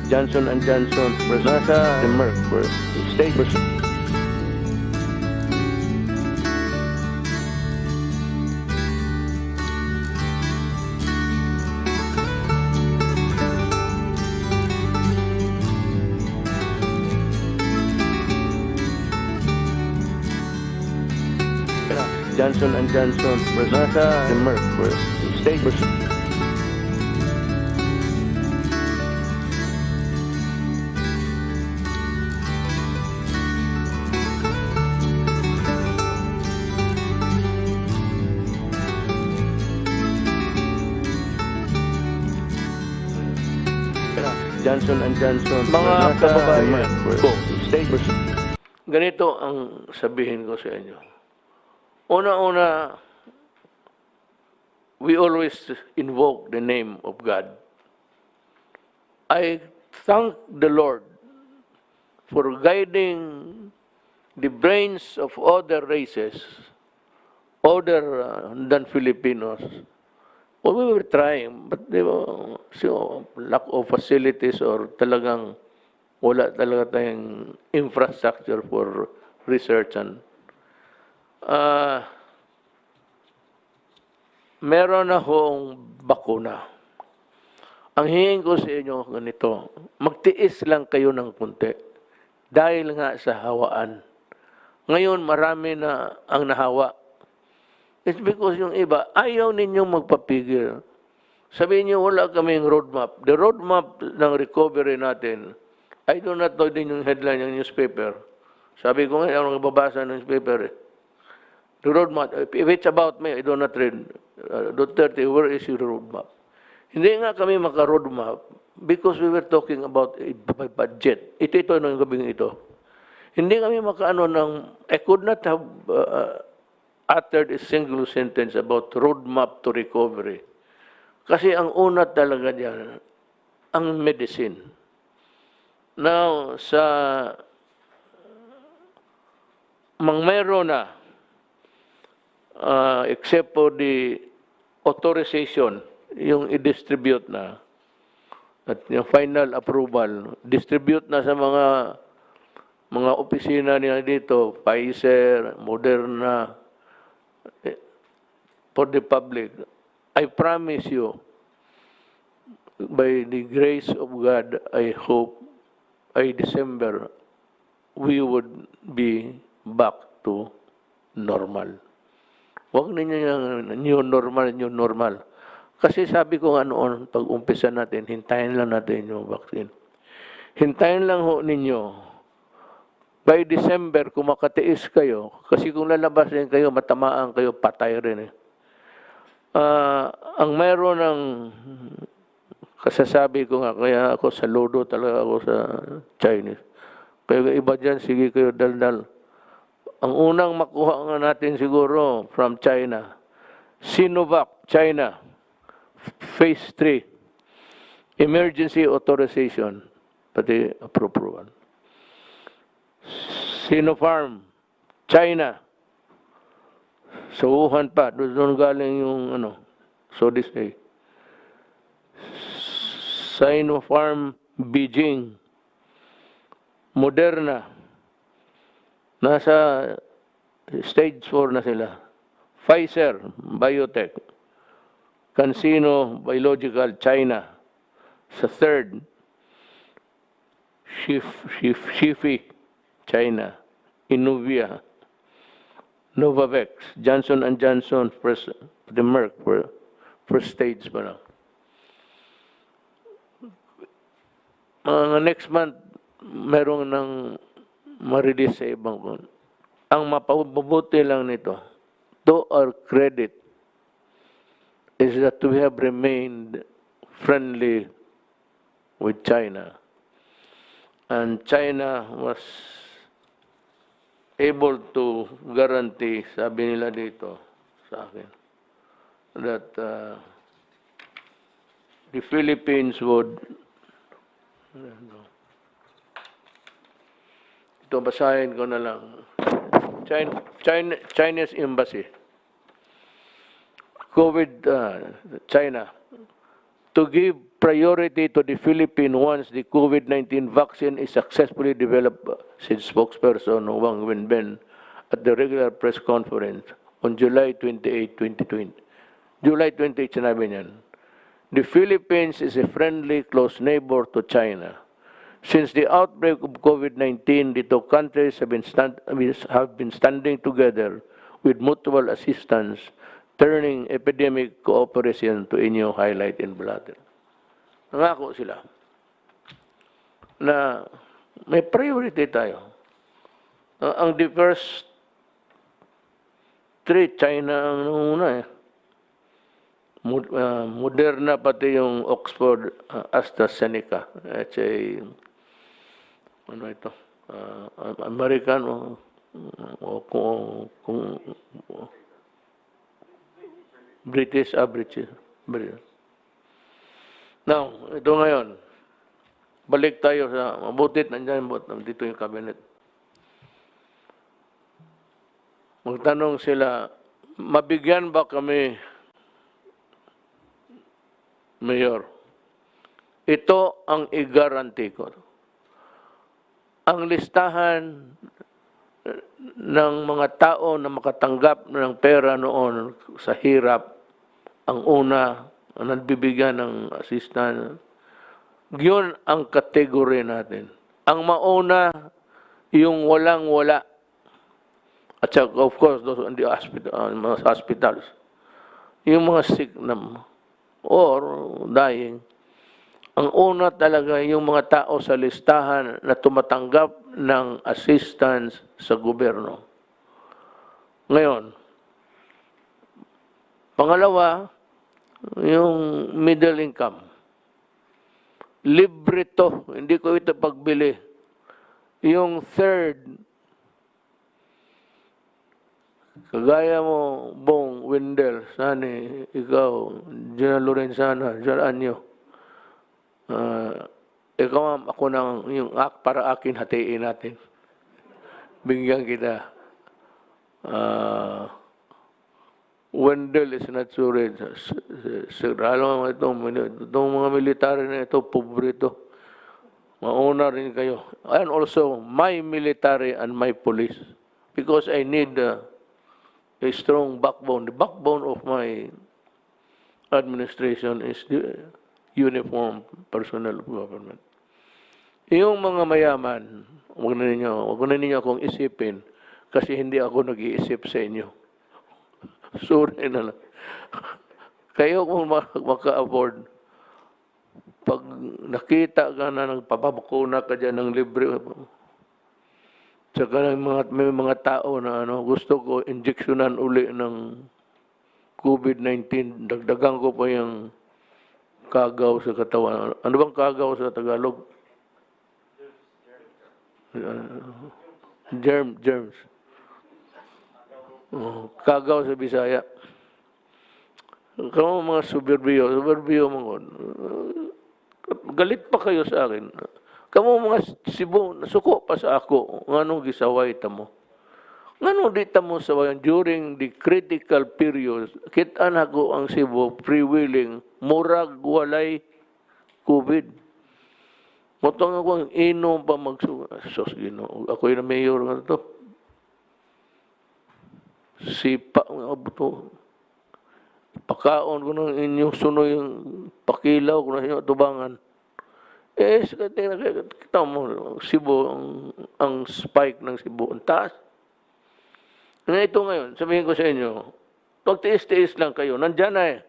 Johnson & Johnson versus Merck for state versus Johnson & Johnson versus Merck for state versus Johnson & Johnson mga kababayan ko, ganito ang sabihin ko sa inyo. Una-una, we always invoke the name of God. I thank the Lord for guiding the brains of other races, other than Filipinos. Well, we were trying, but they were, so, lack of facilities or talagang wala talaga tayong infrastructure for research and meron na hong bakuna. Ang hingin ko sa inyo ganito, magtiis lang kayo ng kunti dahil nga sa hawaan. Ngayon marami na ang nahawa. It's because yung iba, ayaw ninyong magpapigil. Sabihin niyo, wala kaming roadmap. The roadmap ng recovery natin, I do not know din yung headline ng newspaper. Sabi ko nga, ako nagbabasa ng newspaper. The roadmap, if it's about me, I do not read. Duterte, where is your roadmap? Hindi nga kami maka-roadmap because we were talking about a budget. Ito ng gabing ito. Hindi kami makaano ng, I could not have uttered a single sentence about roadmap to recovery. Kasi ang una talaga diyan, ang medicine. Now, sa meron na, except for the authorization, yung i-distribute na, at yung final approval, distribute na sa mga opisina nila dito, Pfizer, Moderna, for the public. I promise you, by the grace of God, I hope, by December, we would be back to normal. Huwag ninyo yung new normal. Kasi sabi ko nga noon, pag umpisa natin, hintayin lang natin yung vaccine. Hintayin lang ho ninyo. By December, kung makatiis kayo, kasi kung lalabas rin kayo, matamaan kayo, patay rin. Ang mayroon ng kasasabi ko nga, kaya ako saludo talaga ako sa Chinese. Kaya iba dyan, sige kayo daldal. Ang unang makuha nga natin siguro from China, Sinovac, China, Phase 3, Emergency Authorization, pati approval. Sinopharm, China, sa Wuhan pa, doon galing yung so this day. Sinopharm, Beijing, Moderna, nasa stage 4 na sila. Pfizer, Biotech, CanSino, Biological, China, sa third. Shifi, China, Inuvia, Novavax, Johnson & Johnson, the Merck, first stage pa lang. Next month, meron ng ma-release sa ibang kon. Ang mapabubuti lang nito, to our credit, is that we have remained friendly with China. And China was able to guarantee, sabi nila dito sa akin, that the Philippines would, ito basahin ko na lang, Chinese Embassy, China, to give priority to the Philippines once the COVID-19 vaccine is successfully developed, said spokesperson Wang Wenbin at the regular press conference on July 28, 2020. July 28, sinabi niyan, the Philippines is a friendly, close neighbor to China. Since the outbreak of COVID-19, the two countries have been standing together with mutual assistance, turning epidemic cooperation to a new highlight in Blatter. Nangako sila na may priority tayo. Ang the first three, China ang nanguna eh. Moderna pati yung Oxford AstraZeneca. It's a ano ito? American kung British. Now, ito ngayon. Balik tayo sa mabutit nandiyan dito yung cabinet. Magtanong sila, mabigyan ba kami, Mayor? Ito ang i-guarantee ko. Ang listahan ng mga tao na makatanggap ng pera noon sa hirap, ang una, ang nagbibigyan ng assistance, yun ang kategory natin. Ang mauna, yung walang-wala. At saka, of course, those in the hospitals. Yung mga sick na or dying. Ang una talaga yung mga tao sa listahan na tumatanggap ng assistance sa gobyerno. Ngayon, pangalawa, yung middle income. Libre to, hindi ko ito pagbili. Yung third, kagaya mo, Bong, Wendell, Sani, ikaw, Gina Lorenzana, Anyo, ikaw ma'am, ako nang yung para akin hatiin natin. Bigyan kita. Wendell is not sure. Alam mo itong mga military na ito, pobre ito. Mauna rin kayo. And also, my military and my police. Because I need a strong backbone. The backbone of my administration is the uniform personnel of government. Yung mga mayaman, huwag na ninyo akong isipin kasi hindi ako nag-iisip sa inyo. Sorry na lang. Kayo kung maka-afford, pag nakita ka na nagpapabakuna ka dyan ng libre, tsaka may mga tao na gusto ko injeksyonan uli ng COVID-19, dagdagan ko pa yung kagaw sa katawan. Ano bang kagaw sa Tagalog? Germs. Kagaw sa Bisaya. Kamu mga suburbiyo mga galit pa kayo sa akin. Kamu mga Cebu, nasuko pa sa ako. Ngano gisaway ta mo? Ngano di ta mo sawayan during the critical period, kita na ko ang Cebu freewheeling, murag walay COVID. Motong ako ang inom pa magsuga. Sos Ginoo, ako yung mayor nga to. Sipa nga buto. Pakaon ko ng inyong sunoy yung pakilaw ko na inyo tubangan. Kita mo, Cebu, ang spike ng Cebu, ang taas. Ito ngayon, sabihin ko sa inyo, pagtiis-tiis lang kayo, nandyan na eh.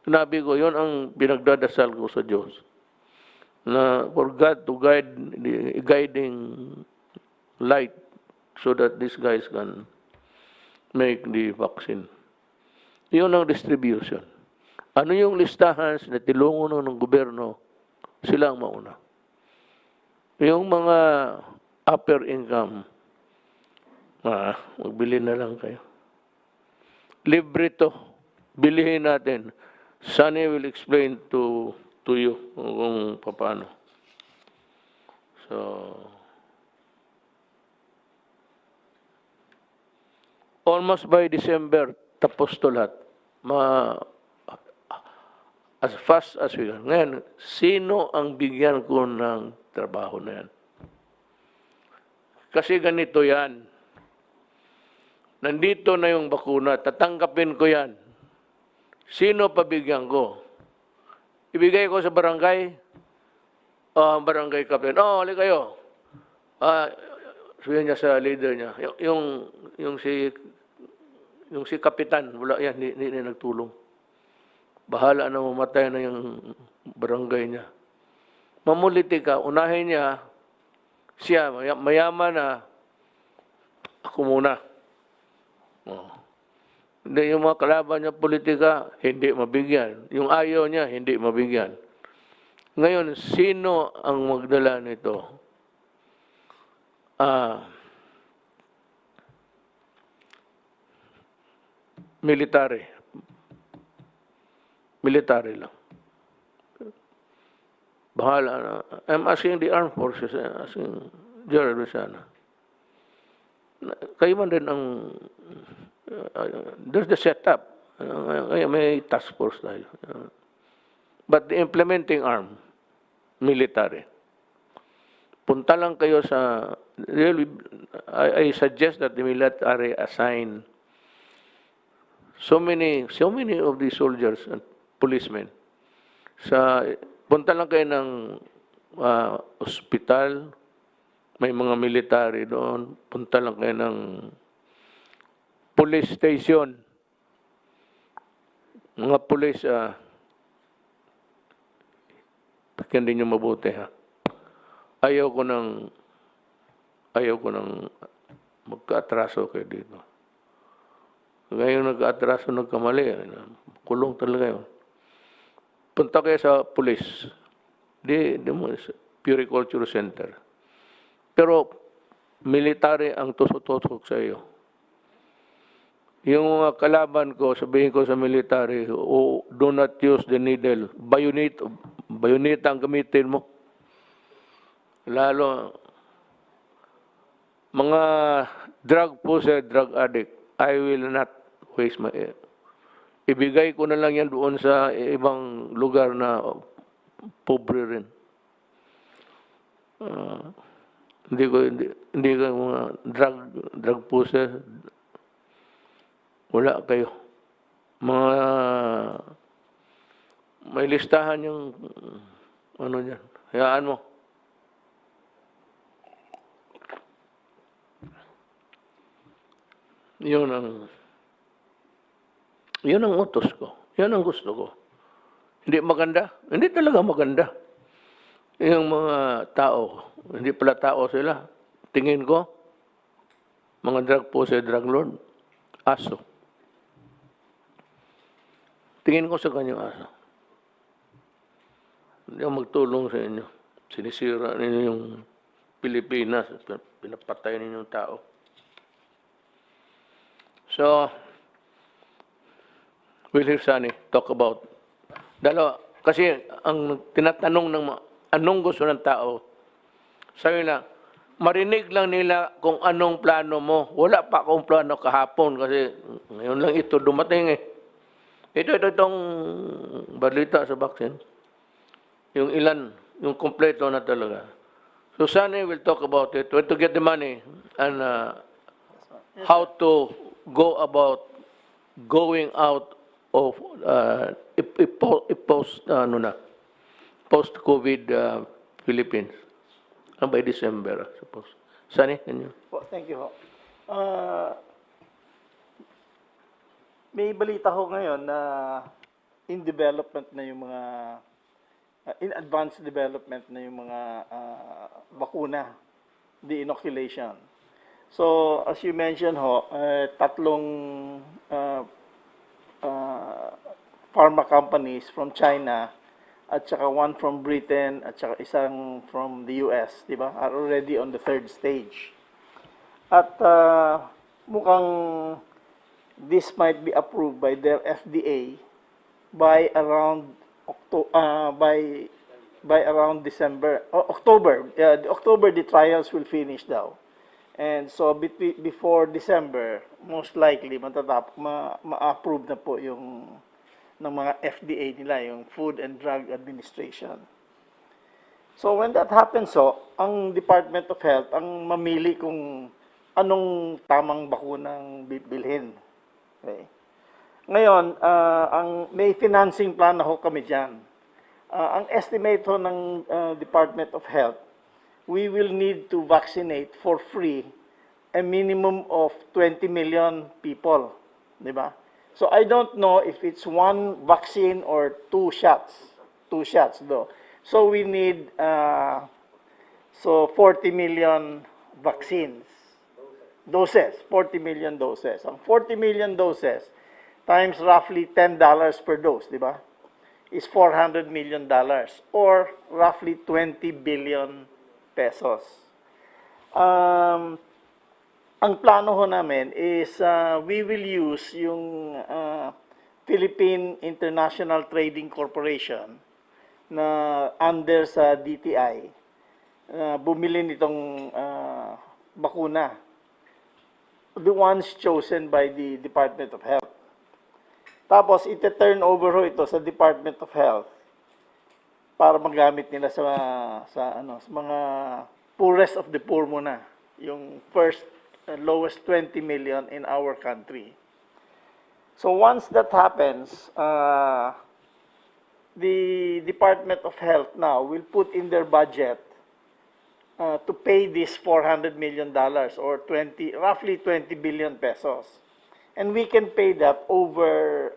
Sinabi ko, yun ang pinagdadasal ko sa Diyos. Na for God to guide the guiding light so that these guys can make the vaccine. Yun ang distribution. Ano yung listahan na tilungon ng gobyerno, sila ang mauna. Yung mga upper income, magbili na lang kayo. Libre to. Bilihin natin. Sunny will explain to you kung paano. So, almost by December, tapos to lahat. as fast as we can. Ngayon, sino ang bigyan ko ng trabaho na yan? Kasi ganito yan. Nandito na yung bakuna, tatanggapin ko yan. Sino pabigyan ko? Ibigay ko sa barangay, barangay captain, hali kayo. Sabihin niya sa leader niya, yung si kapitan, wala yan, hindi nagtulong. Bahala na mamatay na yung barangay niya. Mamuliti ka, unahin niya, siya, mayaman na, ako muna. Hindi, yung mga kalaban niya politika, hindi mabigyan. Yung ayaw niya, hindi mabigyan. Ngayon, sino ang magdala nito? Military. Military lang. Bahala na. I'm asking the armed forces, asking General Luciana. Kayo man din ang there's the setup. May task force tayo. But the implementing arm, military. Punta lang kayo sa, really, I suggest that the military assign so many of the soldiers and policemen. Punta lang kayo ng ospital, may mga military doon. Punta lang kayo ng police station. Mga police, pakyan din nyo mabuti, ha? Ayaw ko ng magka-atraso kayo dito. Ngayon nag-atraso, nagkamali. Kulong talaga yun. Punta kayo sa police. Puriculture Center. Pero military ang tusok-tusok sa iyo. Yung mga kalaban ko, sabihin ko sa military, do not use the needle. Bayonet ang gamitin mo. Lalo, mga drug pusher, drug addict, I will not waste my ibigay ko na lang yan doon sa ibang lugar na pobre rin. Hindi ko mga drug pusher, wala kayo. May listahan yung dyan. Hayaan mo. Yun ang utos ko. Yan ang gusto ko. Hindi maganda? Hindi talaga maganda. Yung mga tao, hindi pala tao sila. Tingin ko, mga drug pusher, drug lord, aso. Tingin ko sa kanyang aso. Hindi ako magtulong sa inyo. Sinisira ninyo yung Pilipinas. Pinapatay ninyo yung tao. So, we'll hear Sunny talk about kasi ang tinatanong ng anong gusto ng tao, sabi na, marinig lang nila kung anong plano mo. Wala pa akong plano kahapon kasi ngayon lang ito dumating eh. Itong balita sa vaccine. Yung ilan, yung kompleto na talaga. So Sunny will talk about it, where to get the money and how to go about going out of post-COVID Philippines by December, I suppose. Sunny, can you? Thank you. May balita ho ngayon na in development na yung mga in advanced development na yung mga bakuna, the inoculation. So, as you mentioned ho, tatlong pharma companies from China at saka one from Britain at saka isang from the US, di ba, are already on the third stage. At mukhang this might be approved by their FDA by around by around December or October. October the trials will finish daw. And so before December, most likely ma-approve na po yung ng mga FDA nila, yung Food and Drug Administration. So when that happens, ang Department of Health ang mamili kung anong tamang bakunang bibilhin. Okay. Ngayon, may financing plan na ho kami dyan. Ang estimate ho ng Department of Health, we will need to vaccinate for free a minimum of 20 million people. Di ba? So I don't know if it's one vaccine or two shots. Two shots though. So we need 40 million vaccines. Doses. 40 million doses. Ang 40 million doses times roughly $10 per dose, di ba? Is $400 million or roughly 20 billion pesos. Ang plano ho namin is we will use yung Philippine International Trading Corporation na under sa DTI, bumili nitong bakuna. The ones chosen by the Department of Health. Tapos, ite-turn over ho ito sa Department of Health para magamit nila sa mga poorest of the poor muna. Yung first, lowest 20 million in our country. So once that happens, the Department of Health now will put in their budget to pay this $400 million or roughly 20 billion pesos. And we can pay that over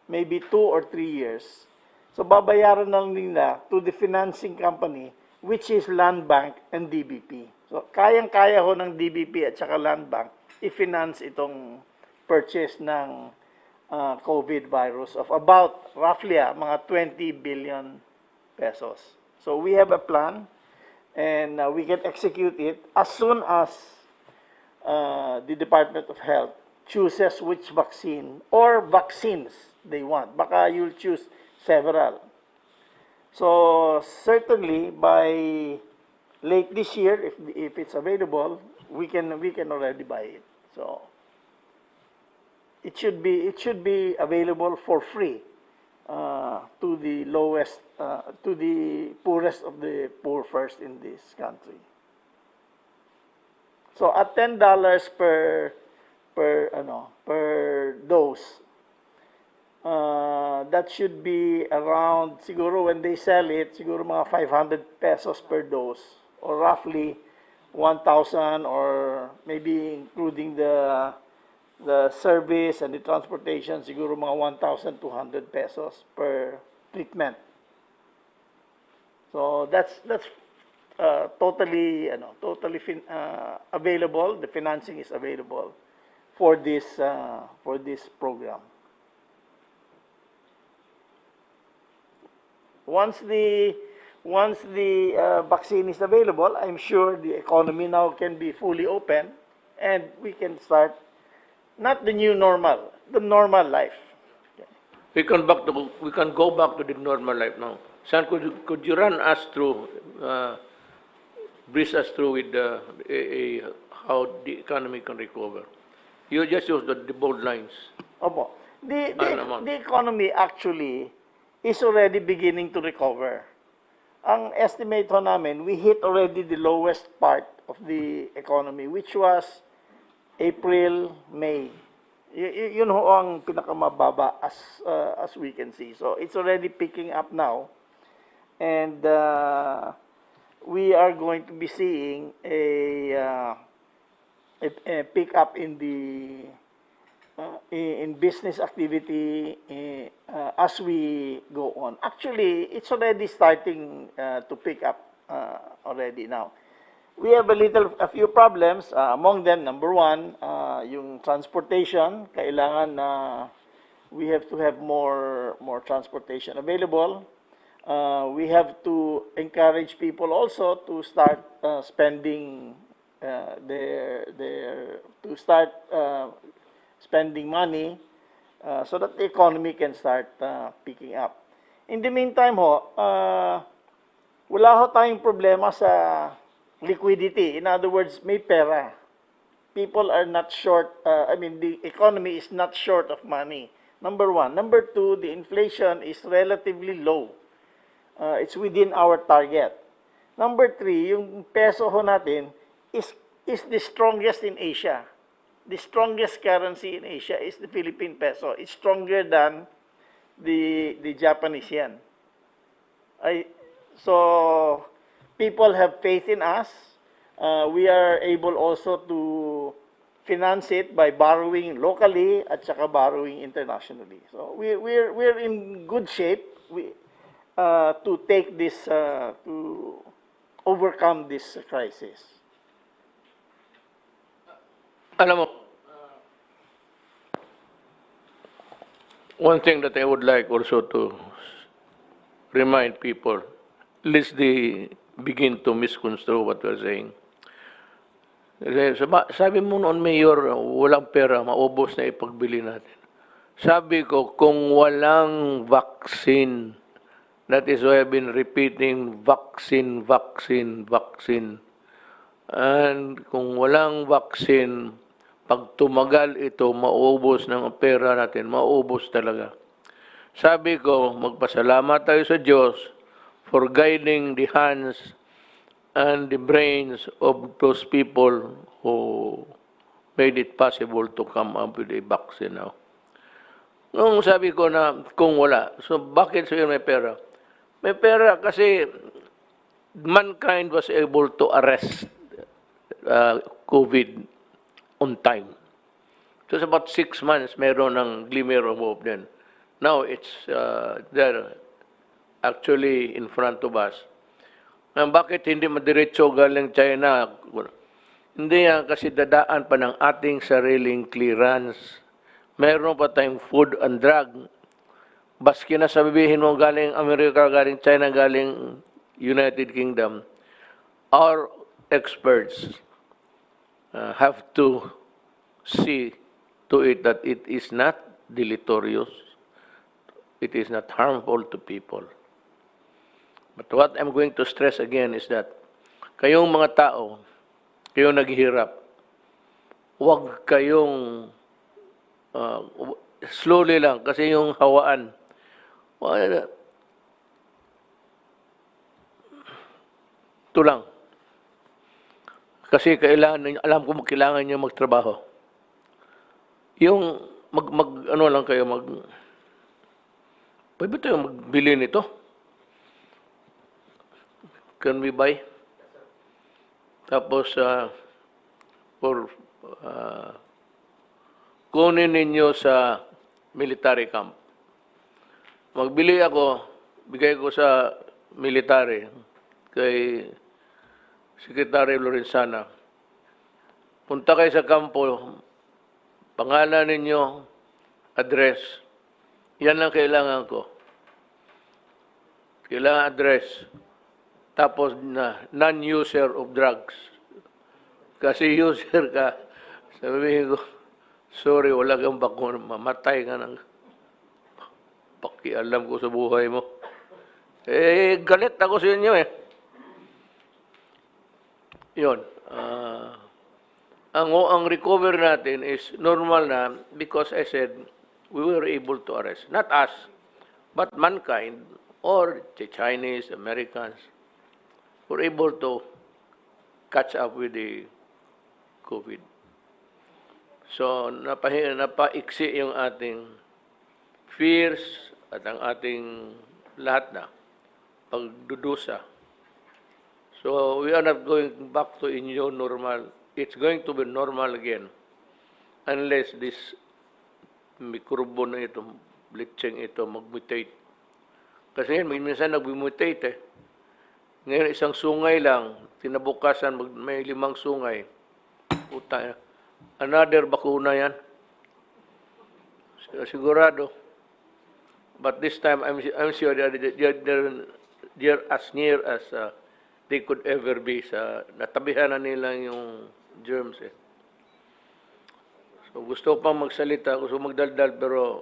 maybe 2 or 3 years. So babayaran na lang nila to the financing company, which is Land Bank and DBP. So kayang-kaya ho ng DBP at saka Land Bank i-finance itong purchase ng COVID virus of about roughly mga 20 billion pesos. So we have a plan and we can execute it as soon as the Department of Health chooses which vaccine or vaccines they want. Baka you'll choose several. So certainly by late this year, if it's available, we can already buy it. So it should be available for free to the lowest, to the poorest of the poor first in this country. So at $10 per dose, that should be around, siguro when they sell it, siguro mga 500 pesos per dose, or roughly 1,000, or maybe including the service and the transportation, siguro mga 1,200 pesos per treatment. So that's totally available. The financing is available for this program. Once the vaccine is available, I'm sure the economy now can be fully open and we can start not the new normal, the normal life. We can go back to the normal life now. Sir, could you run us through, breeze us through with how the economy can recover? You just use the bold lines. Opo. The economy actually is already beginning to recover. Ang estimate ho namin, we hit already the lowest part of the economy, which was April, May. Yun ho ang pinakamababa as we can see. So it's already picking up now. And we are going to be seeing a pick up in the in business activity as we go on. Actually, it's already starting to pick up already now. We have a few problems. Among them, number one, yung transportation. Kailangan na we have to have more transportation available. We have to encourage people also to start spending spending money so that the economy can start picking up. In the meantime wala ho tayong problema sa liquidity. In other words, may pera. People are not short, the economy is not short of money. Number one. Number two, the inflation is relatively low. It's within our target. Number three, yung peso ho natin is the strongest in Asia. The strongest currency in Asia is the Philippine peso. It's stronger than the Japanese yen. So people have faith in us. We are able also to finance it by borrowing locally at saka borrowing internationally. So we're in good shape to take this to overcome this crisis. Alam mo, one thing that I would like also to remind people, lest they begin to misconstrue what we're saying. Sabi mo noon, Mayor, walang pera, maubos na ipagbili natin. Sabi ko, kung walang vaccine, that is why I've been repeating vaccine, vaccine, vaccine. And kung walang vaccine, pag tumagal ito, maubos ng pera natin, maubos talaga. Sabi ko, magpasalamat tayo sa Diyos for guiding the hands and the brains of those people who made it possible to come up with a vaccine now. Nung sabi ko na kung wala, so bakit sabi may pera? May pera kasi mankind was able to arrest COVID on time. It was about 6 months, meron ng glimmer of hope then. Now it's there, actually in front of us. Bakit hindi madiretso galing China? Hindi yan kasi dadaan pa ng ating sariling clearance. Meron pa tayong food and drug. Baski na sabihin mo galing Amerika, galing China, galing United Kingdom, our experts have to see to it that it is not deleterious, it is not harmful to people. But what I'm going to stress again is that kayong mga tao, kayong naghihirap, huwag kayong slowly lang kasi yung hawaan. Ito lang. Kasi kailangan, alam ko kailangan nyo magtrabaho. Yung ano lang kayo, pwede tayo magbili nito? Can we buy? Tapos, kunin ninyo sa military camp. Magbili ako, bigay ko sa military, kay Secretary Lorenzana. Punta kayo sa kampo, pangalan ninyo, address. Yan lang kailangan ko. Kailangan address. Tapos non-user of drugs. Kasi user ka, sabihin ko, sorry, wala kang bakuna, mamatay ka ng pakialam ko sa buhay mo. Galit ako sa inyo eh. Yun. Ang recover natin is normal na because I said we were able to arrest. Not us, but mankind or the Chinese, Americans were able to catch up with the COVID. So, napaiksi yung ating fears at ang ating lahat na pagdudusa. So, we are not going back to a new normal. It's going to be normal again unless this mikrobo na ito, bleaching ito, mag-mutate. Kasi yan, minsan nag-mutate eh. Ngayon, isang sungay lang, tinabukasan, may 5 sungay. Puta, another bakuna yan. Sigurado. But this time, I'm sure they're as near as they could ever be. Natabihan na nila yung germs eh. So gusto ko pang magsalita, gusto magdaldal, pero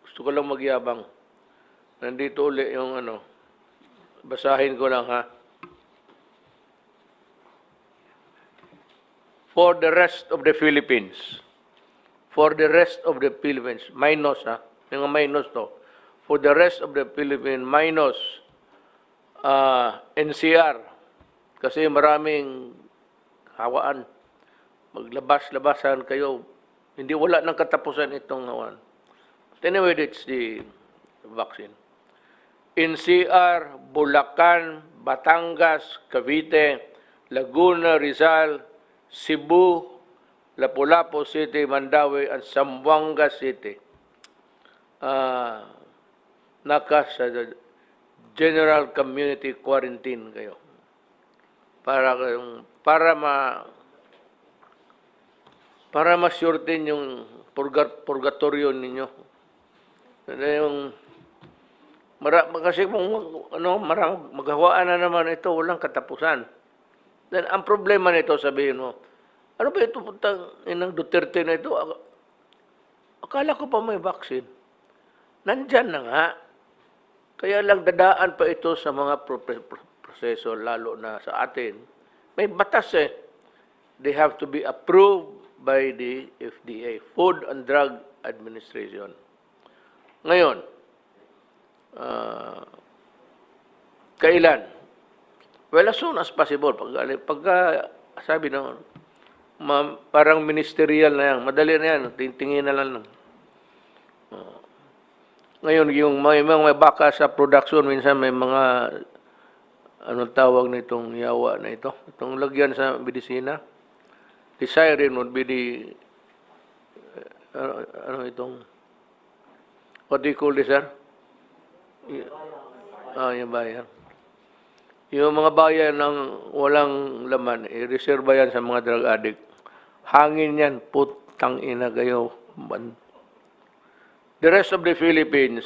gusto ko lang magyabang. Nandito ulit yung basahin ko lang ha. For the rest of the Philippines, for the rest of the Philippines, minus yung minus to, for the rest of the Philippines, minus NCR, kasi maraming hawaan, maglabas-labasan kayo, hindi wala ng katapusan itong hawaan. Anyway, it's the vaccine. NCR, Bulacan, Batangas, Cavite, Laguna, Rizal, Cebu, Lapu-Lapu City, Mandawi, at Zamboanga City. Sa general community quarantine kayo. Para ma-shorten yung purgatorio ninyo. Kasi kung maghawaan na naman ito, walang katapusan. Then ang problema nito, sabihin mo, ano ba ito ng Duterte na ito? Akala ko pa may vaccine. Nandyan na nga. Kaya lang dadaan pa ito sa mga proseso, lalo na sa atin. May batas eh. They have to be approved by the FDA, Food and Drug Administration. Ngayon, kailan? Well, as soon as possible. Pagka sabi na, parang ministerial na yan, madali na yan, tingin na lang. Ngayon, yung may baka sa production, minsan may mga, anong tawag na itong yawa na ito? Itong lagyan sa medisina. The siren would be the, what do you call this, sir? Yung bayan. Yung mga bayan ng walang laman, i-reserve yan sa mga drug addict. Hangin yan, putang ina kayo. The rest of the Philippines,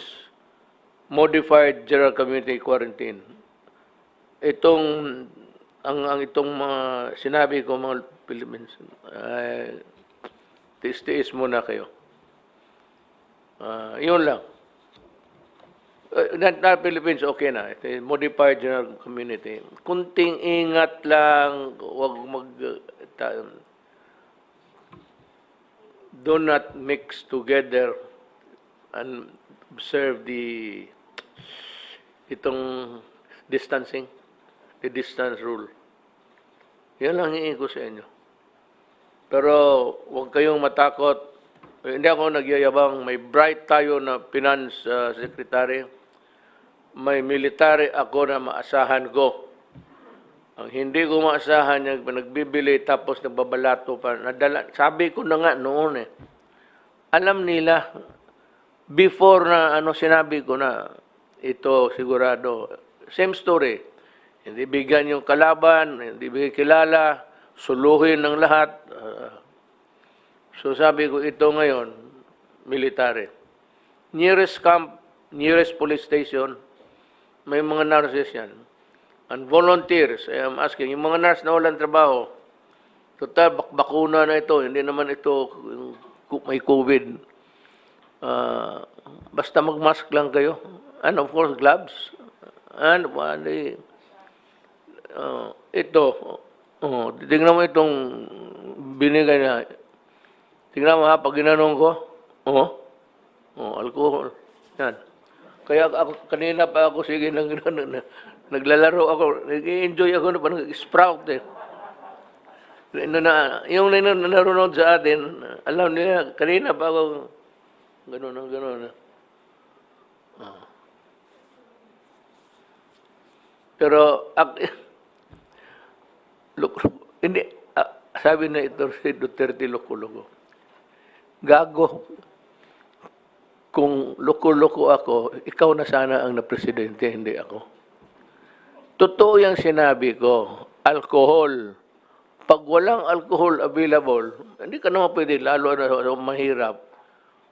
modified general community quarantine. Itong mga sinabi ko mga Philippines, tiis-tiis muna kayo. Yun lang. Not Philippines, okay na. Modified general community. Kunting ingat lang, wag do not mix together and observe itong distancing, the distance rule. Yan lang hihingi ko sa inyo. Pero huwag kayong matakot. Hindi ako nagyayabang. May bright tayo na finance secretary. May military ako na maasahan ko. Ang hindi ko maasahan yung nagbibili tapos nagbabalato pa. Sabi ko na nga noon eh. Alam nila, before na sinabi ko na ito sigurado. Same story. Hindi bigyan yung kalaban, hindi bigyan kilala, suluhin ng lahat. So sabi ko ito ngayon, military. Nearest camp, nearest police station, may mga nurses yan. And volunteers, I am asking, yung mga nurse na walang trabaho, total, bakuna na ito, hindi naman ito may COVID. Basta mag-mask lang kayo. And of course, gloves. And ito, tingnan mo itong binigay na. Tingnan mo ha, pag ginanong ko, alcohol. Yan. Kaya ako, kanina pa ako, sige, naglalaro ako, nag-enjoy ako na parang sprout eh. Yung nanonood sa atin, alam nila, kanina pa ako, gano'n. Pero, hindi, sabi na ito si Duterte, loko-loko. Gago. Kung loko-loko ako, ikaw na sana ang na-presidente, hindi ako. Totoo yung sinabi ko, alcohol. Pag walang alcohol available, hindi ka naman pwede, lalo na mahirap.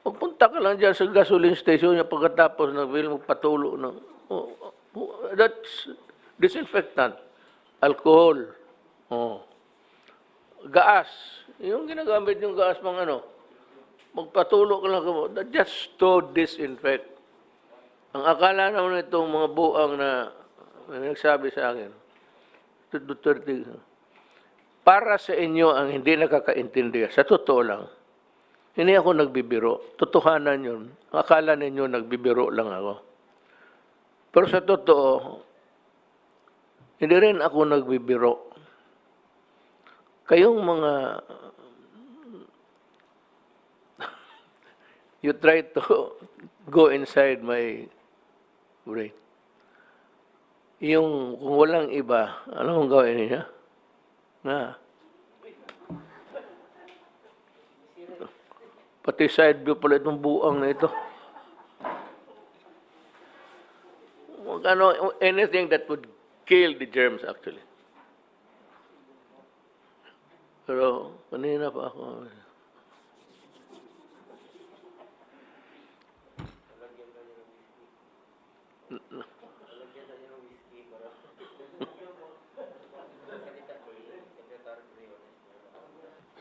Magpunta ka lang dyan sa gasoline station niya pagkatapos magpatulo ng, that's disinfectant. Alcohol. Gas. Yung ginagamit yung gas pang magpatulo ka lang just to disinfect. Ang akala naman itong mga buang na nagsabi sa akin, Duterte, para sa inyo ang hindi nakakaintindi, sa totoo lang, Hindi ako nagbibiro. Totohanan yun. Akala ninyo nagbibiro lang ako. Pero sa totoo, hindi rin ako nagbibiro. Kayong mga, you try to go inside my brain. Yung kung walang iba, ano ang gawin niya? Na, pati side view pala itong buang na ito. Ano, anything that would kill the germs actually. Pero kanina pa ako.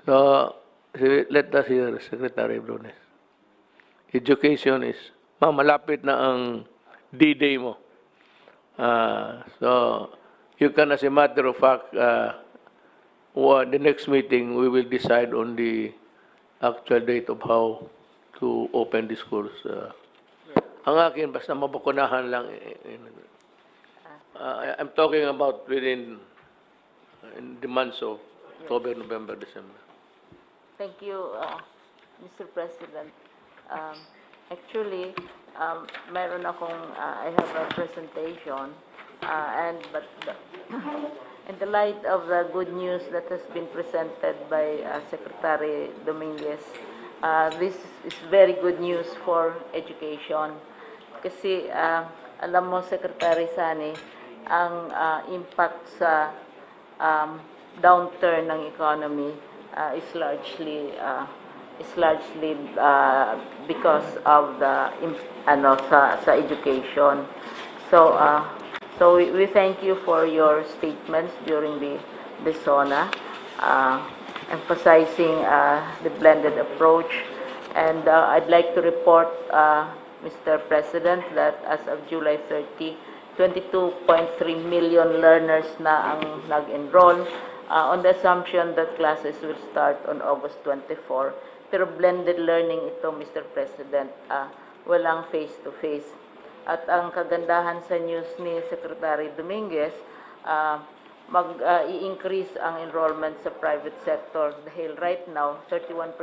So, let us hear Secretary Brunes. Education is, malapit na ang D-Day mo. So, you can, as a matter of fact, the next meeting, we will decide on the actual date of how to open the schools. Ang akin, basta mabakunahan lang. I'm talking about within in the months of October, November, December. Thank you, Mr. President. Actually, mayroon akong, I have a presentation, in the light of the good news that has been presented by Secretary Dominguez, this is very good news for education. Kasi, alam mo, Secretary Sani, ang impact sa downturn ng economy is largely because of the sa education. So we thank you for your statements during the SONA, emphasizing the blended approach, and I'd like to report, Mr. President, that as of July 30, 22.3 million learners na ang nag-enroll, on the assumption that classes will start on August 24. Pero blended learning ito, Mr. President, walang face-to-face. At ang kagandahan sa news ni Secretary Dominguez, mag-i-increase ang enrollment sa private sector dahil right now, 31%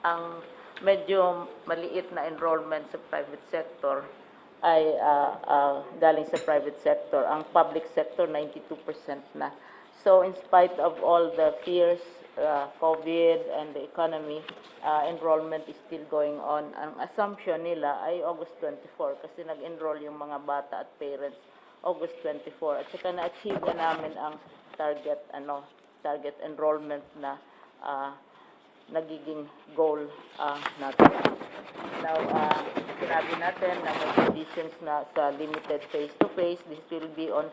ang medyo maliit na enrollment sa private sector ay galing sa private sector. Ang public sector, 92% na. So in spite of all the fears, COVID and the economy, enrollment is still going on. Ang assumption nila ay August 24 kasi nag-enroll yung mga bata at parents August 24. At saka na-achieve na namin ang target enrollment na nagiging goal natin. Now, sinabi natin na may conditions na sa limited face-to-face. This will be on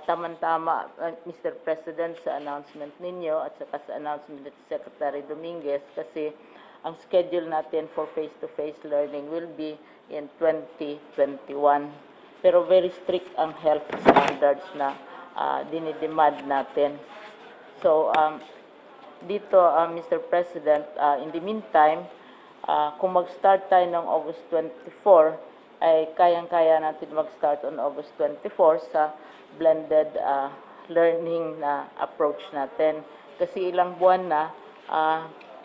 tama-tama, Mr. President, sa announcement ninyo at saka sa announcement ni Secretary Dominguez kasi ang schedule natin for face-to-face learning will be in 2021. Pero very strict ang health standards na dinidemand natin. So, dito, Mr. President, in the meantime, kung mag-start tayo ng August 24, ay kayang-kaya natin mag-start on August 24 sa blended learning na approach natin. Kasi ilang buwan na,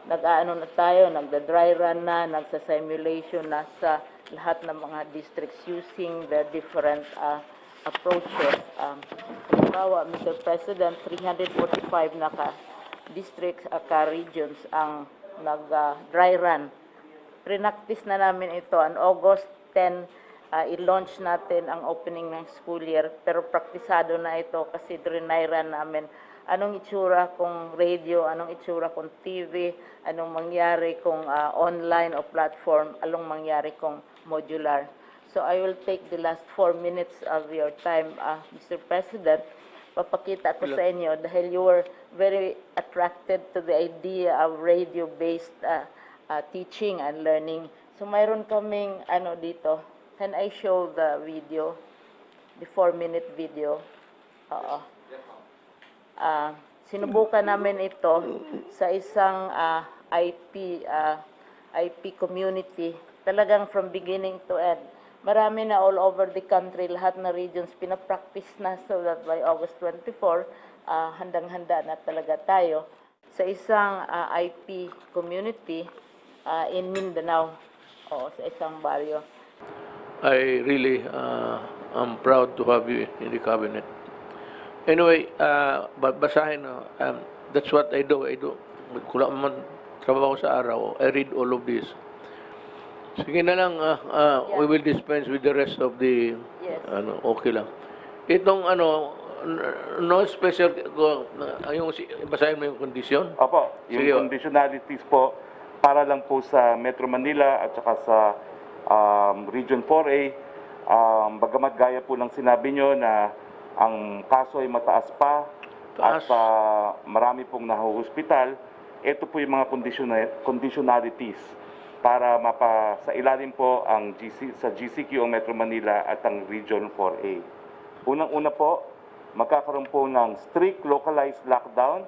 nag-aano na tayo, nagda-dry run na, nagsa-simulation na sa lahat ng mga districts using the different approaches. Halimbawa, Mr. President, 345 na districts, regions ang nag-dry run. Prenactice na namin ito on August 10, i-launch natin ang opening ng school year, pero praktisado na ito kasi dry run namin anong itsura kung radio, anong itsura kung TV, anong mangyari kung online o platform, anong mangyari kung modular. So I will take the last 4 minutes of your time, Mr. President. Papakita ko sa inyo dahil you were very attracted to the idea of radio-based teaching and learning. So mayroon kaming dito. Can I show the video? The 4-minute video. Sinubukan namin ito sa isang IP IP community, talagang from beginning to end. Marami na all over the country, lahat na regions pinapractice na so that by August 24, handang-handa na talaga tayo sa isang IP community in Mindanao o sa isang baryo. I really am proud to have you in the cabinet. Anyway, basahin, that's what I do. Kung man trabaho sa araw, I read all of this. Sige na lang, we will dispense with the rest of the, Yes. okay lang. Itong no special, basahin mo yung kondisyon? Opo, yung Sige. conditionalities po para lang po sa Metro Manila at saka sa Region 4A. Bagamat gaya po ng sinabi nyo na ang kaso ay mataas pa Taas. at marami pong nahuhospital, ito po yung mga conditionalities para sa ilalim po ang sa GCQ o Metro Manila at ang Region 4A. Unang-una po, magkakaroon po ng strict localized lockdown,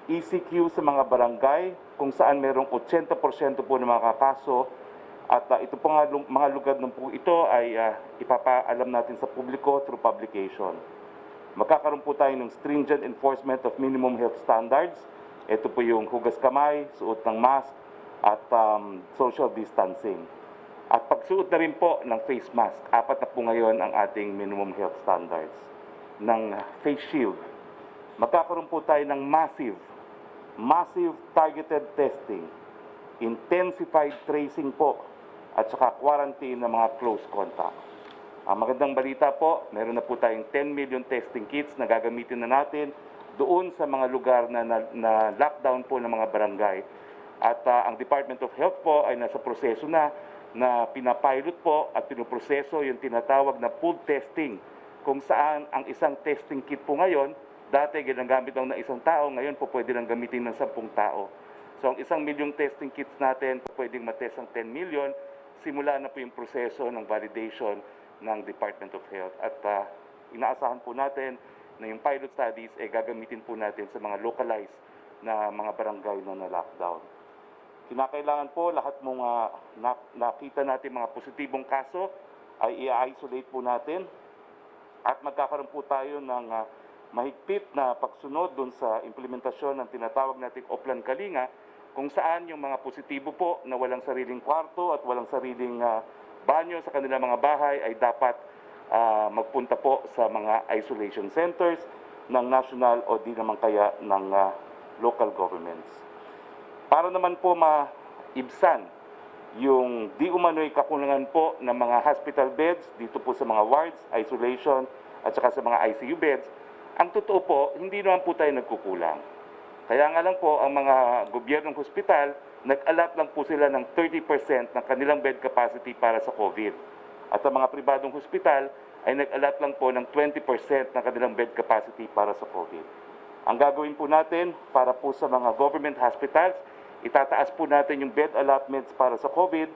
ECQ sa mga barangay kung saan merong 80% po ng mga kaso at ito po nga mga lugar ng po ito ay ipapaalam natin sa publiko through publication. Magkakaroon po tayo ng stringent enforcement of minimum health standards. Ito po yung hugas kamay, suot ng mask at social distancing. At pagsuot na rin po ng face mask, 4 na po ngayon ang ating minimum health standards. Ng face shield. Magkakaroon po tayo ng massive targeted testing, intensified tracing po, at saka quarantine ng mga close contact. Ang magandang balita po, meron na po tayong 10 million testing kits na gagamitin na natin doon sa mga lugar na lockdown po ng mga barangay. At ang Department of Health po ay nasa proseso na pinapilot po at pinoproseso yung tinatawag na pooled testing, kung saan ang isang testing kit po ngayon, dati ginagamit lang ng isang tao, ngayon po pwede lang gamitin ng 10 tao. So ang 1 milyong testing kits natin, pwedeng matest ang 10 million, simula na po yung proseso ng validation ng Department of Health. At inaasahan po natin na yung pilot studies ay gagamitin po natin sa mga localized na mga barangay na na-lockdown. Kinakailangan po lahat mong nakita natin mga positibong kaso ay i-isolate po natin at magkakaroon po tayo ng mahigpit na pagsunod dun sa implementasyon ng tinatawag nating Oplan Kalinga, kung saan yung mga positibo po na walang sariling kwarto at walang sariling banyo sa kanilang mga bahay ay dapat magpunta po sa mga isolation centers ng national o di naman kaya ng local governments. Para naman po maibsan yung di umano'y kakulangan po ng mga hospital beds dito po sa mga wards, isolation at saka sa mga ICU beds, ang totoo po, hindi naman po tayo nagkukulang. Kaya nga lang po, ang mga gobyernong hospital, nag-allot lang po sila ng 30% ng kanilang bed capacity para sa COVID. At ang mga pribadong hospital ay nag-allot lang po ng 20% ng kanilang bed capacity para sa COVID. Ang gagawin po natin para po sa mga government hospitals, itataas po natin yung bed allotments para sa COVID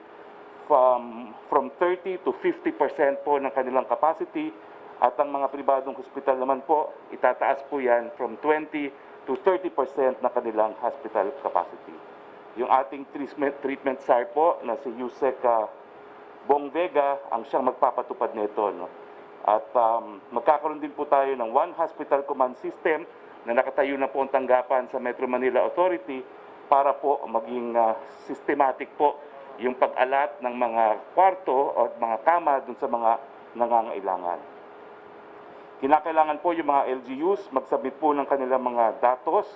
from 30 to 50% po ng kanilang capacity. At ang mga pribadong hospital naman po, itataas po yan from 20 to 30% ng kanilang hospital capacity. Yung ating treatment SAR po na si Yusek Bong Vega ang siyang magpapatupad nito. No? At magkakaroon din po tayo ng one hospital command system na nakatayo na po ang tanggapan sa Metro Manila Authority para po maging systematic po yung pag-alat ng mga kwarto o mga kama dun sa mga nangangailangan. Kinakailangan po yung mga LGUs magsubmit po ng kanilang mga datos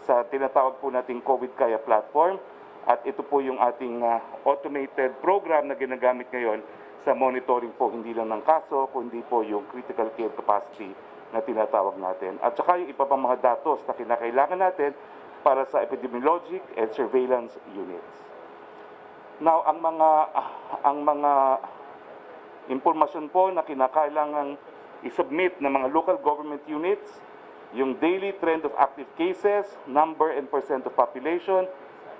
sa tinatawag po nating COVID Kaya platform at ito po yung ating automated program na ginagamit ngayon sa monitoring po hindi lang ng kaso kundi po yung critical care capacity na tinatawag natin. At saka yung iba pang mga datos na kinakailangan natin para sa epidemiologic and surveillance units. Now, ang mga impormasyon po na kinakailangan i-submit ng mga local government units, yung daily trend of active cases, number and percent of population,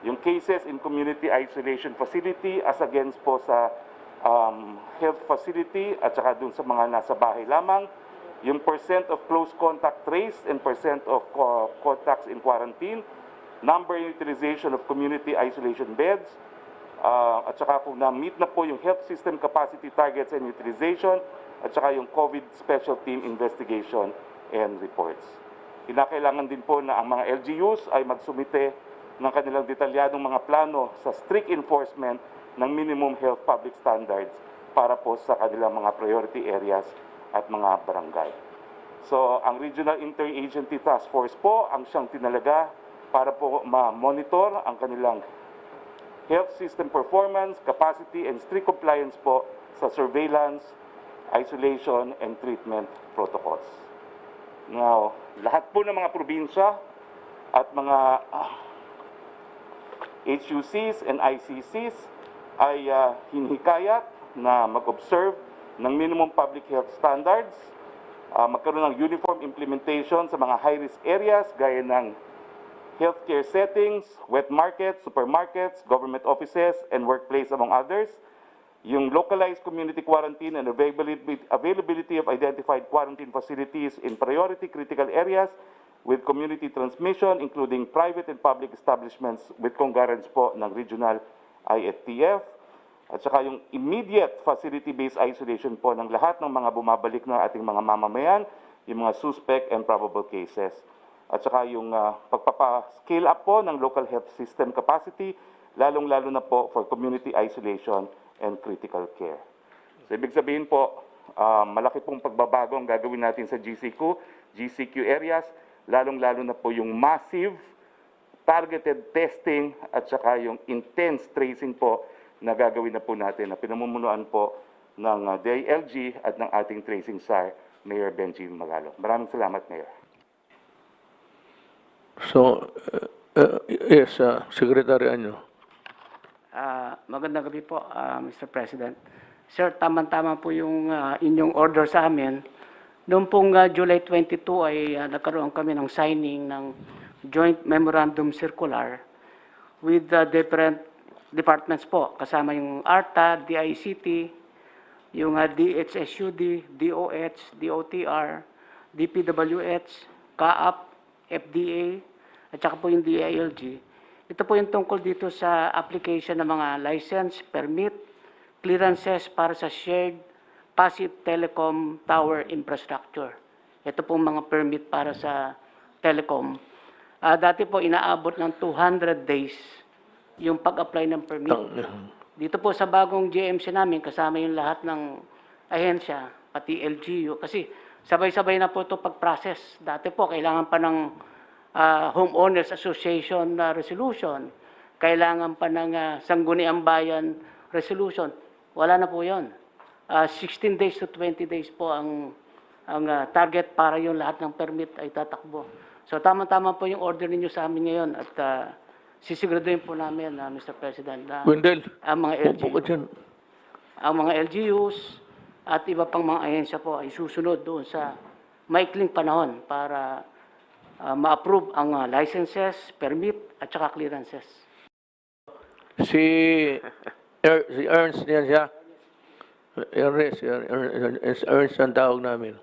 yung cases in community isolation facility as against po sa health facility at saka dun sa mga nasa bahay lamang, yung percent of close contact traced and percent of contacts in quarantine, number and utilization of community isolation beds, at saka po na-meet na po yung health system capacity targets and utilization, at saka yung COVID Special Team Investigation and Reports. Kinakailangan din po na ang mga LGUs ay magsumite ng kanilang detalyadong mga plano sa strict enforcement ng minimum health public standards para po sa kanilang mga priority areas at mga barangay. So, ang Regional Interagency Task Force po ang siyang tinalaga para po ma-monitor ang kanilang health system performance, capacity, and strict compliance po sa surveillance, isolation, and treatment protocols. Now, lahat po ng mga probinsya at mga HUCs and ICCs ay hinihikayat na mag-observe ng minimum public health standards, magkaroon ng uniform implementation sa mga high-risk areas gaya ng healthcare settings, wet markets, supermarkets, government offices, and workplace among others. Yung localized community quarantine and availability of identified quarantine facilities in priority critical areas with community transmission, including private and public establishments with concurrence po ng regional IFTF. At saka yung immediate facility-based isolation po ng lahat ng mga bumabalik ng ating mga mamamayan, yung mga suspect and probable cases. At saka yung pagpapa-scale up po ng local health system capacity, lalong-lalo na po for community isolation and critical care. So, ibig sabihin po, malaki pong pagbabago ang gagawin natin sa GCQ areas, lalong-lalo na po yung massive targeted testing at saka yung intense tracing po na gagawin na po natin na pinamumunuan po ng DILG at ng ating tracing SAR, Mayor Benji Magalo. Maraming salamat, Mayor. So, yes, Secretary Anyo. Magandang gabi po, Mr. President. Sir, tama-tama po yung inyong order sa amin. Noong pong July 22 ay nagkaroon kami ng signing ng Joint Memorandum Circular with the different departments po. Kasama yung ARTA, DICT, yung DHSUD, DOH, DOTR, DPWH, CAAP, FDA, at saka po yung DILG. Ito po yung tungkol dito sa application ng mga license, permit, clearances para sa shared passive telecom tower infrastructure. Ito po mga permit para sa telecom. Dati po inaabot ng 200 days yung pag-apply ng permit. Dito po sa bagong GMC namin, kasama yung lahat ng ahensya, pati LGU, kasi sabay-sabay na po ito pag-process. Dati po, kailangan pa ng Homeowners Association resolution, kailangan pa ng Sangguniang Bayan resolution. Wala na po yun. 16 days to 20 days po ang target para yung lahat ng permit ay tatakbo. So tama-tama po yung order ninyo sa amin ngayon at sisiguraduhin po namin, Mr. President, na Wendell, ang mga upo ka dyan. ang mga LGUs at iba pang mga ahensya po ay susunod doon sa maikling panahon para ma-approve ang licenses, permit, at saka clearances. Si Ernst yan siya. Ernst ang tawag namin.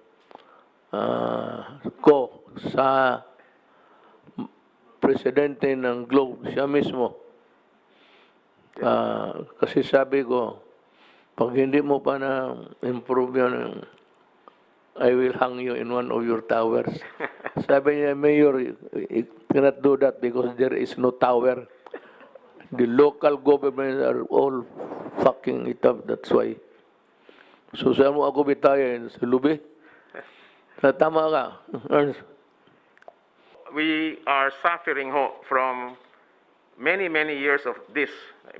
Sa presidente ng Globe, siya mismo. Kasi sabi ko, pag hindi mo pa na-improve yan, I will hang you in one of your towers. Sabi niya, Mayor, you cannot do that because there is no tower. The local governments are all fucking it up, that's why. So saan mo ako bitayin? Sa lubi? Tama ka, Ernst. We are suffering from many years of this.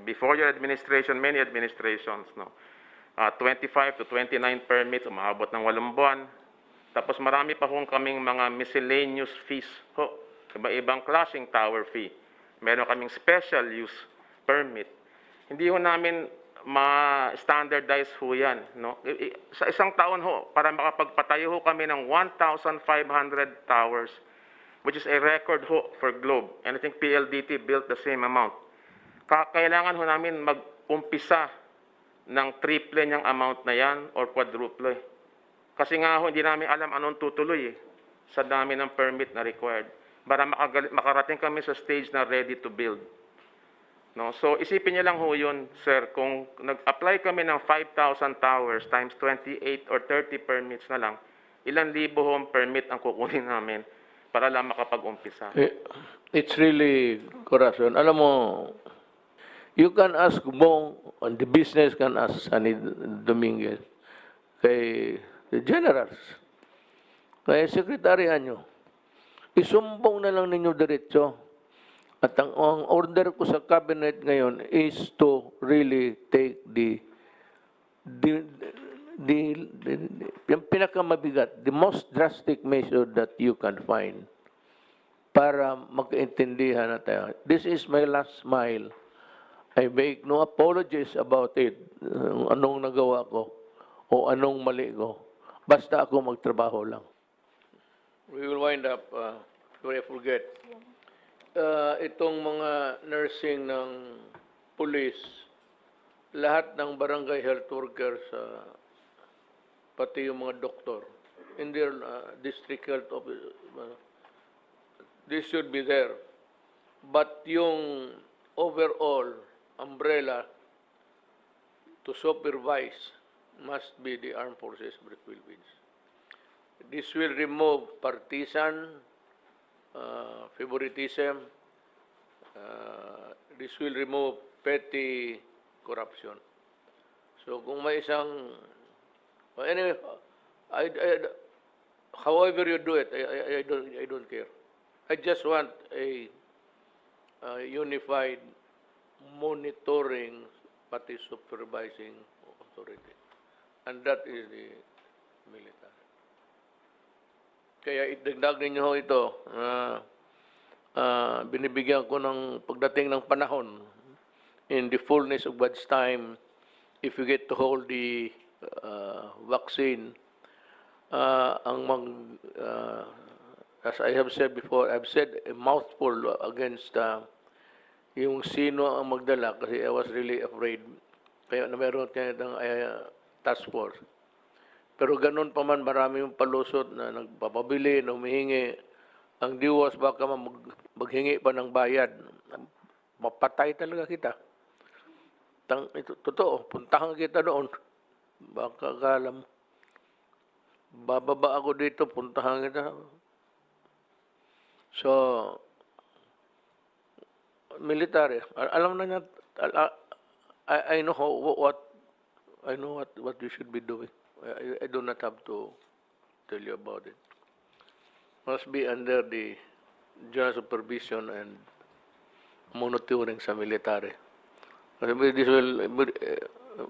Before your administration, many administrations, 25 to 29 permits, umabot ng 8 buwan. Tapos marami pa kaming mga miscellaneous fees iba-ibang klaseng tower fee. Meron kaming special use permit. Hindi namin ma-standardize yan. Sa isang taon para makapagpatayo kami ng 1,500 towers, which is a record for Globe. And I think PLDT built the same amount. Kailangan namin mag-umpisa ng triple niyang amount na yan or quadruple. Kasi nga hindi namin alam anong tutuloy sa dami ng permit na required para makarating kami sa stage na ready to build. No? So isipin niyo lang ho yun, sir, kung nag-apply kami ng 5,000 towers times 28 or 30 permits na lang, ilang libo home permit ang kukunin namin para lang makapag-umpisa. It's really corruption. Alam mo, you can ask Bong, and the business can ask Sunny Dominguez, kay the generals, kay sekretarya nyo. Isumbong na lang ninyo diretso. At ang order ko sa cabinet ngayon is to really take yung pinakamabigat, the most drastic measure that you can find para magkaintindihan na tayo. This is my last mile. I make no apologies about it, anong nagawa ko o anong mali ko. Basta ako magtrabaho lang. We will wind up, before I forget. Itong mga nursing ng police, lahat ng barangay health workers, pati yung mga doktor, in their district health office, this should be there. But yung overall umbrella to supervise must be the Armed Forces of the Philippines. This will remove partisan, favoritism. This will remove petty corruption. So kung may isang, anyway, however you do it, I don't care. I just want a unified monitoring pati supervising authority. And that is the military. Kaya idagdag ninyo ito, binibigyan ko ng pagdating ng panahon, in the fullness of God's time, if you get to hold the vaccine, as I have said before, I've said a mouthful against yung sino ang magdala kasi I was really afraid. Kaya na meron kayo ng task force. Pero ganun pa man, marami yung palusot na nagpapabili, na humihingi. Ang diwas baka maghingi pa ng bayad. Mapatay talaga kita. Ito, totoo, puntahan kita doon. Baka akala mo. Bababa ako dito, puntahan kita. So, military, alam na niya, I know what you should be doing. I do not have to tell you about it. Must be under the general supervision and monitoring sa military.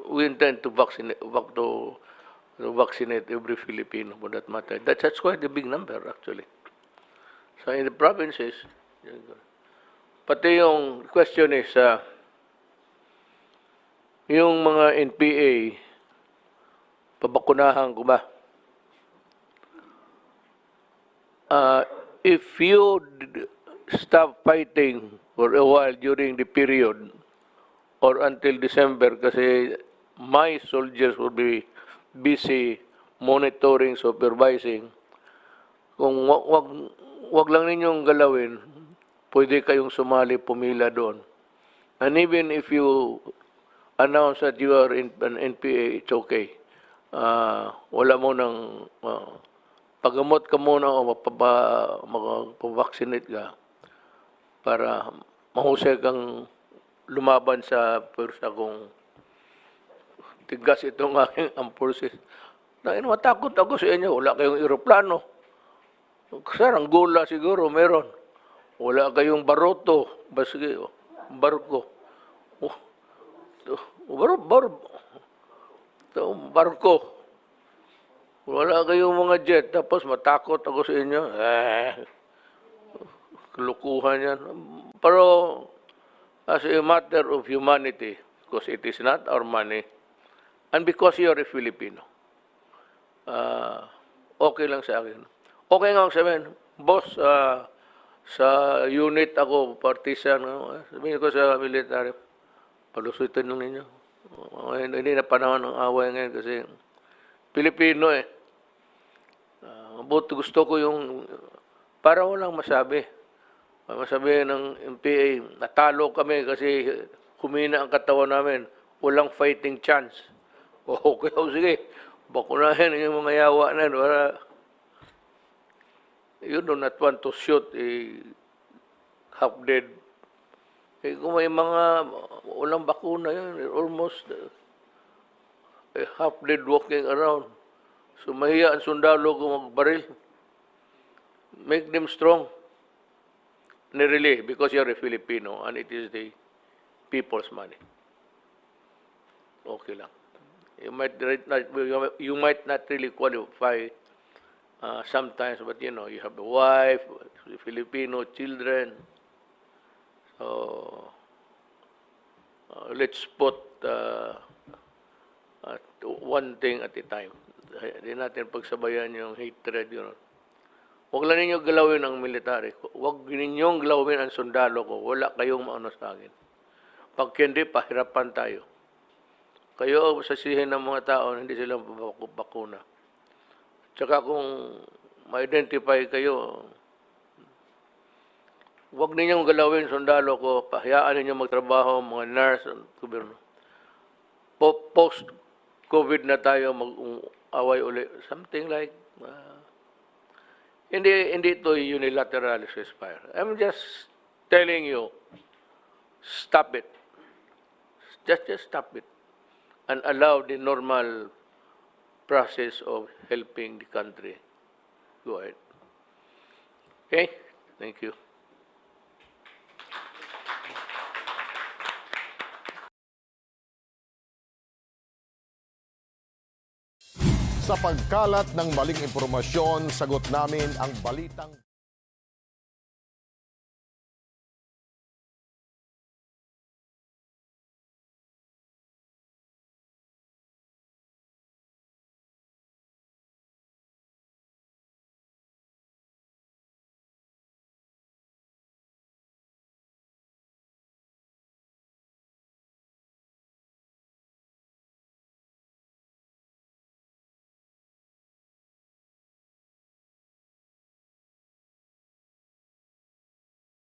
We intend to vaccinate every Filipino for that matter. That's quite a big number actually. So in the provinces, pati yung question is, yung mga NPA, pabakunahan ko ba? If you stop fighting for a while during the period or until December, kasi my soldiers will be busy monitoring, supervising, kung wag lang ninyong galawin, pwede kayong sumali, pumila doon. And even if you announce that you are in an NPA, it's okay. Wala mo nang pagamot ka muna o magpavaccinate ka para mahusay kang lumaban sa pwersa kung tigas itong aking forces. Matakot ako sa inyo, wala kayong eroplano. Saranggola siguro meron. Wala kayong baroto, basige, barko. Barko. Wala kayong mga jet, tapos matakot ako sa inyo. Kalukuhan yan. Pero, as a matter of humanity, because it is not our money, and because you are a Filipino, okay lang sa akin. Okay nga ako sabihin, boss, sa unit ako, partisan, sabihin ko sa military, palusutin lang ninyo. Hindi na panahon ng away ngayon kasi Pilipino eh. But gusto ko yung, para walang masabi, Masabihin ng MPA, natalo kami kasi humina ang katawan namin. Walang fighting chance. Okay, sige. Bakunahin yung mga yawa na yun. You do not want to shoot a half-dead. Kung may mga walang bakuna yan, almost a half-dead walking around. So mahiya ang sundalo kung magbaril. Make them strong. Really, because you're a Filipino and it is the people's money. Okay lang. You might not really qualify sometimes, but you know, you have a wife, Filipino children. So let's put one thing at a time. Hindi natin pagsabayan yung hatred, you know. Huwag lang ninyo galawin ang military. Huwag ninyong galawin ang sundalo ko. Wala kayong maano sa akin. Pag hindi, pahirapan tayo. Kayo sasihin ng mga tao, hindi sila bakuna. Tsaka kung ma-identify kayo, huwag ninyong galawin sundalo ko. Pahayaan ninyo magtrabaho, mga nurse, gobyerno. Post-COVID na tayo, mag-away uli. Something like... Hindi ito unilateral ceasefire. I'm just telling you, stop it. Just stop it. And allow the normal process of helping the country. Go ahead. Okay? Thank you. Sa pagkalat ng maling impormasyon, sagot namin ang balitang